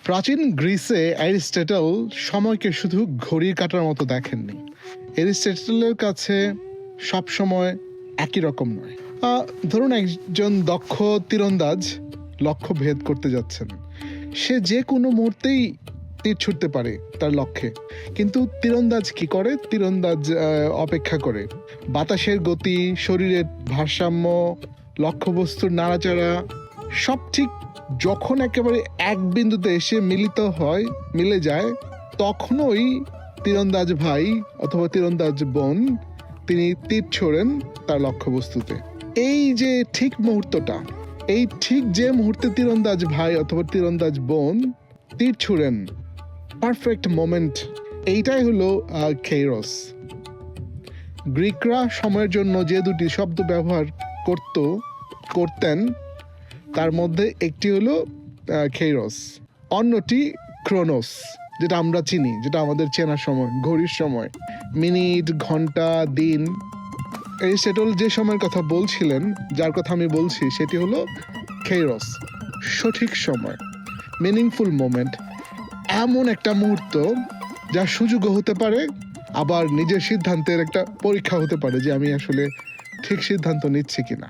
প্রাচীন গ্রিসে অ্যারিস্টটল সময়কে শুধু ঘড়ির কাঁটার মতো দেখেননি। অ্যারিস্টটলের কাছে সব সময় একই রকম নয়। ধরুন একজন দক্ষ তীরন্দাজ লক্ষ্য ভেদ করতে যাচ্ছেন, সে যে কোনো মুহূর্তেই তীর ছুটতে পারে তার লক্ষ্যে, কিন্তু তীরন্দাজ কি করে? তীরন্দাজ অপেক্ষা করে। বাতাসের গতি, শরীরের ভারসাম্য, লক্ষ্যবস্তুর নাড়াচাড়া সব ঠিক যখন একেবারে এক বিন্দুতে এসে মিলে যায়, তখনই তীরন্দাজ ভাই অথবা তীরন্দাজ বোন তিনি তীর ছোড়েন তার লক্ষ্যবস্তুতে। এই যে ঠিক মুহূর্তটা, এই ঠিক যে মুহূর্তে তীরন্দাজ ভাই অথবা তীরন্দাজ বোন তীর ছুড়েন, পারফেক্ট মোমেন্ট, এইটাই হলো কেইরোস। গ্রিকরা সময়ের জন্য যে দুটি শব্দ ব্যবহার করতেন তার মধ্যে একটি হলো কেইরোস, অন্যটি ক্রোনোস, যেটা আমরা চিনি, যেটা আমাদের চেনার সময়, ঘড়ির সময়, মিনিট, ঘন্টা, দিন। অ্যারিস্টটল যে সময়ের কথা বলছিলেন, যার কথা আমি বলছি, সেটি হলো কেইরোস, সঠিক সময়, মিনিংফুল মোমেন্ট, এমন একটা মুহূর্ত যা সুযোগও হতে পারে, আবার নিজের সিদ্ধান্তের একটা পরীক্ষা হতে পারে যে আমি আসলে ঠিক সিদ্ধান্ত নিচ্ছি কিনা।